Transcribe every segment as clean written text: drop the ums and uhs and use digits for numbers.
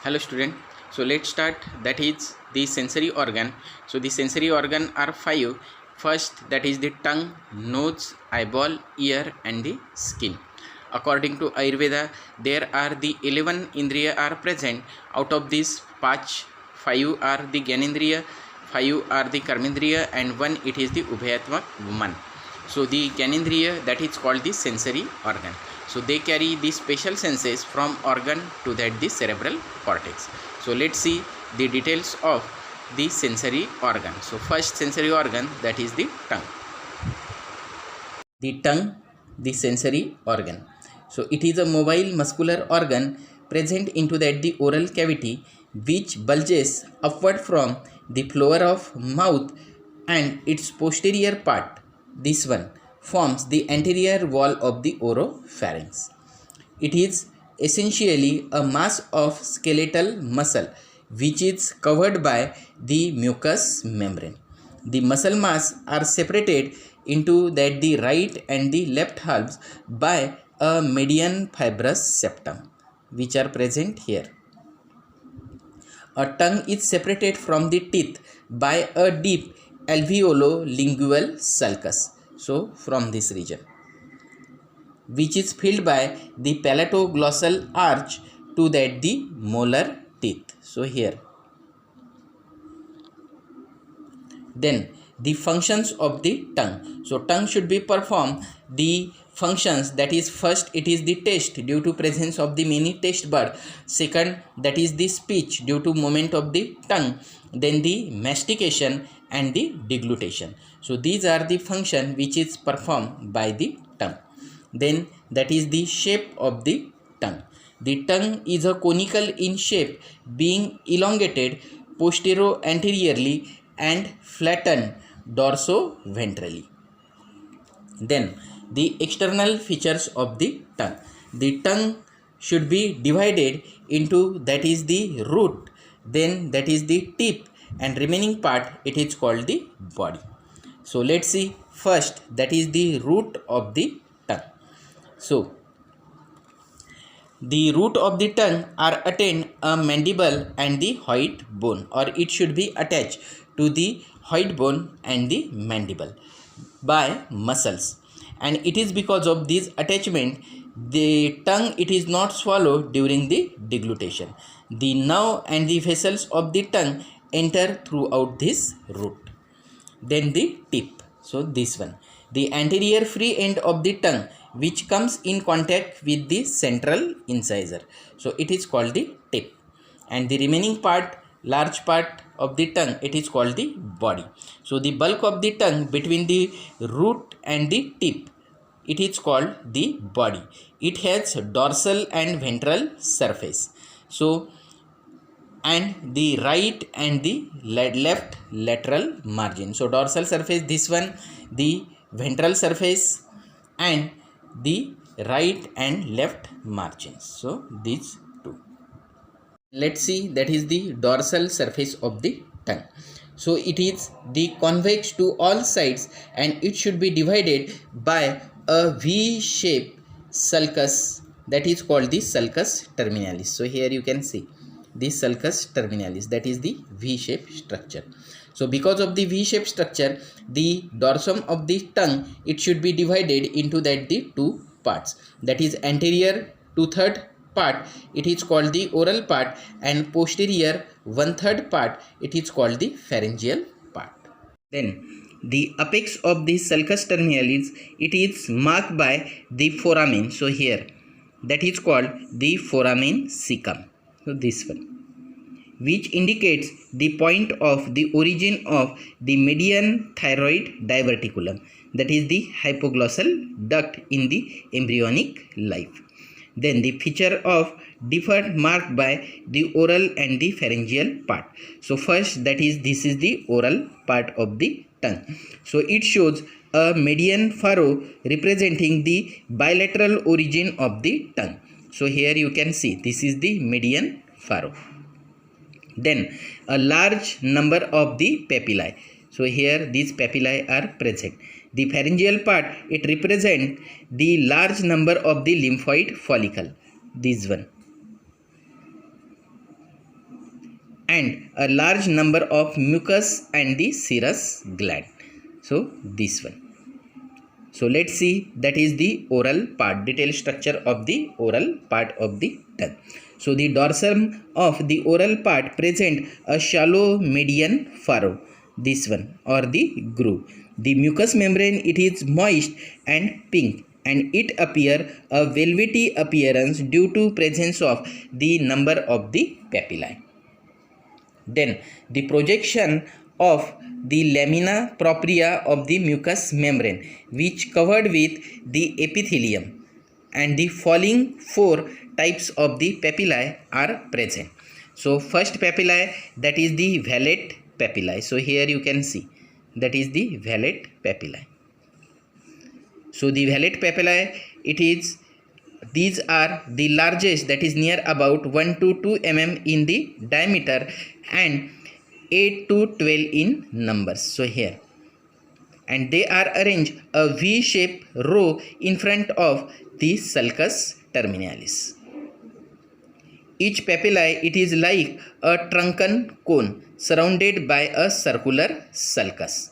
Hello student. So let's start, that is the sensory organ. So the sensory organ are five. First, that is the tongue, nose, eyeball, ear and the skin. According to Ayurveda, there are the 11 indriya are present. Out of these, 5 are the Gyanendriya, 5 are the Karmendriya and 1 it is the Ubhayatmak man. So the Gyanendriya, that is called the sensory organ. So they carry the special senses from organ to that the cerebral cortex. So let's see the details of the sensory organ. So first sensory organ, that is the tongue. The tongue, the sensory organ. So it is a mobile muscular organ present into that the oral cavity which bulges upward from the floor of mouth, and its posterior part, this one, forms the anterior wall of the oropharynx. It is essentially a mass of skeletal muscle which is covered by the mucous membrane. The muscle mass are separated into that the right and the left halves by a median fibrous septum, which are present here. A tongue is separated from the teeth by a deep alveolo-lingual sulcus. So from this region, which is filled by the palatoglossal arch to that the molar teeth. So here. Then the functions of the tongue. So tongue should be perform the functions, that is first it is the taste due to presence of the many taste bud. Second, that is the speech due to movement of the tongue. Then the mastication and the deglutition. So these are the function which is performed by the tongue. Then that is the shape of the tongue. The tongue is a conical in shape, being elongated posterior-anteriorly and flattened dorso-ventrally. Then the external features of the tongue. The tongue should be divided into, that is the root, then that is the tip, and remaining part it is called the body. So let's see first, that is the root of the tongue. So the root of the tongue are attained a mandible and the hyoid bone, or it should be attached to the hyoid bone and the mandible by muscles, and it is because of this attachment the tongue it is not swallowed during the deglutition. The nerve and the vessels of the tongue enter throughout this root. Then the tip. So this one, the anterior free end of the tongue which comes in contact with the central incisor. So it is called the tip. And the remaining part, large part of the tongue, it is called the body. So the bulk of the tongue between the root and the tip, it is called the body. It has dorsal and ventral surface. So and the right and the left lateral margin. So dorsal surface, this one, the ventral surface and the right and left margins. So these two. Let's see, that is the dorsal surface of the tongue. So it is the convex to all sides and it should be divided by a V-shaped sulcus, that is called the sulcus terminalis. So here you can see the sulcus terminalis, that is the V-shaped structure. So because of the V-shaped structure, the dorsum of the tongue, it should be divided into that the two parts, that is anterior 2/3 part, it is called the oral part, and posterior 1/3 part, it is called the pharyngeal part. Then the apex of the sulcus terminalis, it is marked by the foramen. So here, that is called the foramen cecum. So this one, which indicates the point of the origin of the median thyroid diverticulum, that is the hypoglossal duct in the embryonic life. Then the feature of differed marked by the oral and the pharyngeal part. So first, that is, this is the oral part of the tongue. So it shows a median furrow representing the bilateral origin of the tongue. So here you can see this is the median furrow. Then a large number of the papillae. So here these papillae are present. The pharyngeal part, it represents the large number of the lymphoid follicle. This one. and a large number of mucus and the serous gland. So this one. So let's see, that is the oral part, detailed structure of the oral part of the tongue. So the dorsum of the oral part present a shallow median furrow, this one, or the groove. The mucous membrane, it is moist and pink, and it appear a velvety appearance due to presence of the number of the papillae. Then the projection of the lamina propria of the mucous membrane, which covered with the epithelium, and the following four types of the papillae are present. So first papillae, that is the valate papillae. So here you can see, that is the valate papillae. So the valate papillae, these are the largest, that is near about 1 to 2 mm in the diameter and 8 to 12 in numbers. So here, and they are arranged a V-shaped row in front of the sulcus terminalis. Each papillae, it is like a truncated cone surrounded by a circular sulcus,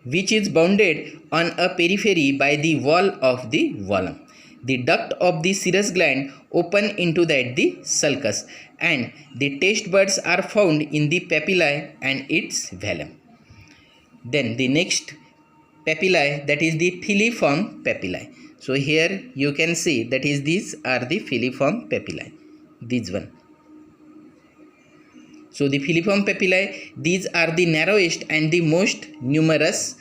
which is bounded on a periphery by the wall of the velum. The duct of the serous gland open into that the sulcus, and the taste buds are found in the papillae and its velum. Then the next papillae, that is the filiform papillae. So here you can see, that is, these are the filiform papillae, this one. So the filiform papillae, these are the narrowest and the most numerous.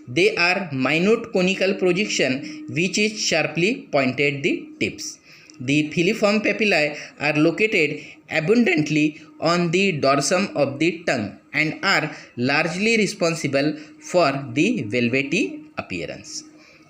They are minute conical projection which is sharply pointed the tips. The filiform papillae are located abundantly on the dorsum of the tongue and are largely responsible for the velvety appearance.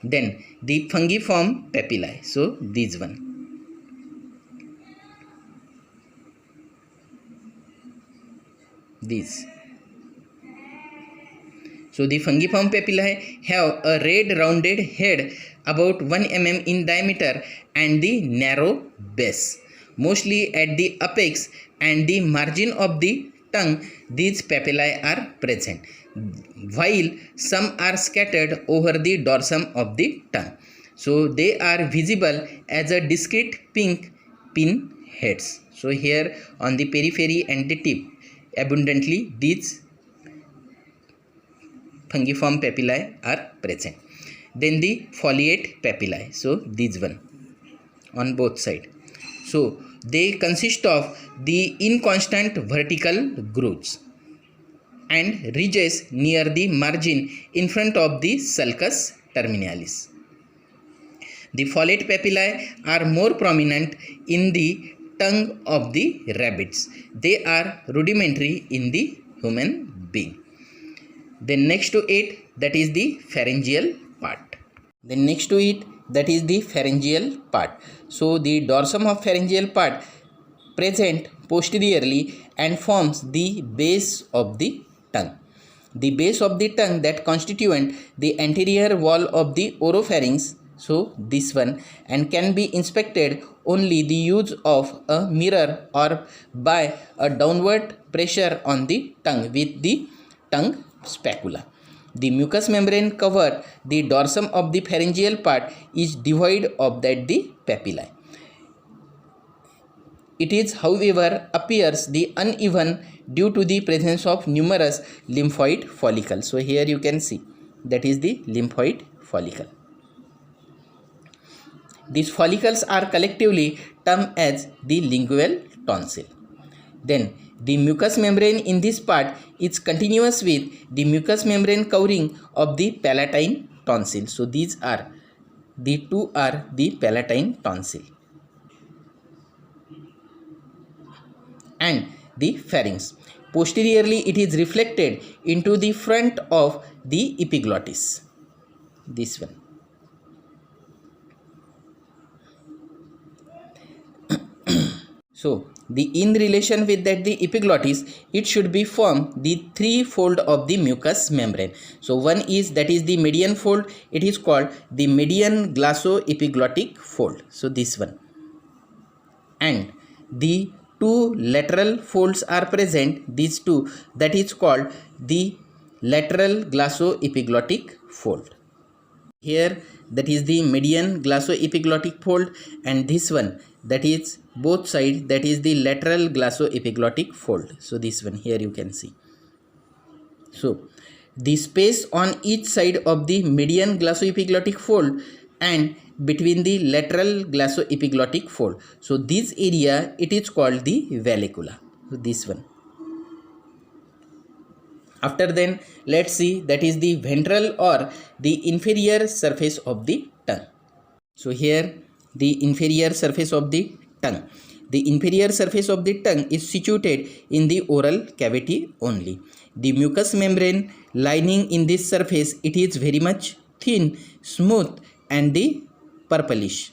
Then the fungiform papillae, so this one. These. So the fungiform papillae have a red rounded head about 1 mm in diameter and the narrow base. Mostly at the apex and the margin of the tongue, these papillae are present, while some are scattered over the dorsum of the tongue. So they are visible as a discrete pink pin heads. So here on the periphery and the tip, abundantly these fungiform papillae are present. Then the foliate papillae, so this one on both sides. So they consist of the inconstant vertical grooves and ridges near the margin in front of the sulcus terminalis. The foliate papillae are more prominent in the tongue of the rabbits. They are rudimentary in the human being. Then next to it, that is the pharyngeal part. Then next to it, that is the pharyngeal part. So the dorsum of pharyngeal part present posteriorly and forms the base of the tongue. The base of the tongue that constituent the anterior wall of the oropharynx, so this one, and can be inspected only the use of a mirror or by a downward pressure on the tongue with the tongue spacula. The mucous membrane cover the dorsum of the pharyngeal part is devoid of that the papillae. It is, however, appears the uneven due to the presence of numerous lymphoid follicles. So here you can see, that is the lymphoid follicle. These follicles are collectively termed as the lingual tonsil. Then the mucous membrane in this part is continuous with the mucous membrane covering of the palatine tonsil. So these are, the two are the palatine tonsil and the pharynx. Posteriorly, it is reflected into the front of the epiglottis, this one. So the in relation with that the epiglottis, it should be form the three-fold of the mucous membrane. So one is, that is the median fold, it is called the median glossoepiglottic fold. So this one. And the two lateral folds are present, these two, that is called the lateral glossoepiglottic fold. Here that is the median glossoepiglottic fold, and this one, that is both sides, that is the lateral glossoepiglottic fold. So this one here you can see. So the space on each side of the median glossoepiglottic fold and between the lateral glossoepiglottic fold, so this area, it is called the vallecula. So this one. After then, let's see, that is the ventral or the inferior surface of the tongue. So here the inferior surface of the tongue. The inferior surface of the tongue is situated in the oral cavity only. The mucous membrane lining in this surface, it is very much thin, smooth and the purplish.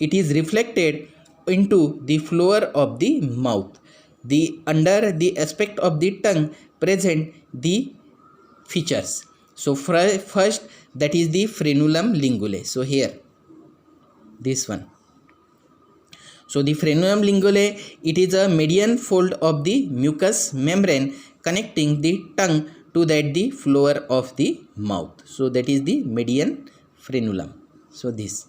It is reflected into the floor of the mouth. The under the aspect of the tongue present the features. So first, that is the frenulum linguae. So here this one. So the frenulum linguae, it is a median fold of the mucous membrane connecting the tongue to that the floor of the mouth. So that is the median frenulum. So this.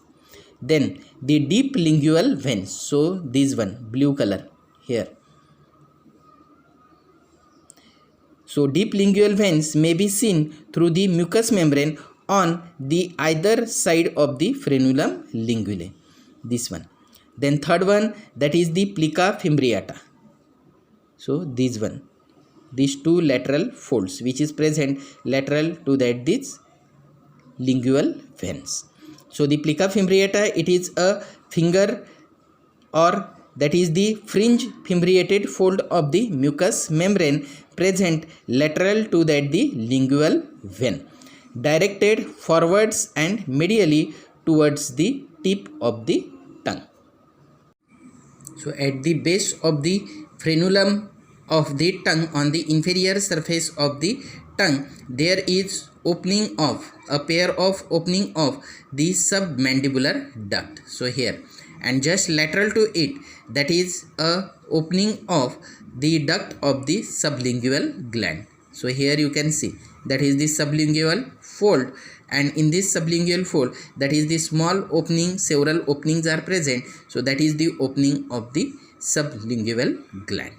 Then the deep lingual veins. So this one, blue color here. So deep lingual veins may be seen through the mucous membrane on the either side of the frenulum linguae. This one. Then third one, that is the plica fimbriata. So this one. These two lateral folds which is present lateral to that this lingual veins. So the plica fimbriata, it is a finger or that is the fringe fimbriated fold of the mucous membrane present lateral to that the lingual vein, directed forwards and medially towards the tip of the tongue. So at the base of the frenulum of the tongue, on the inferior surface of the tongue, there is opening of a pair of opening of the submandibular duct. So here, and just lateral to it, that is a opening of the duct of the sublingual gland. So here you can see that is the sublingual fold, and in this sublingual fold, that is the small opening, several openings are present. So that is the opening of the sublingual gland.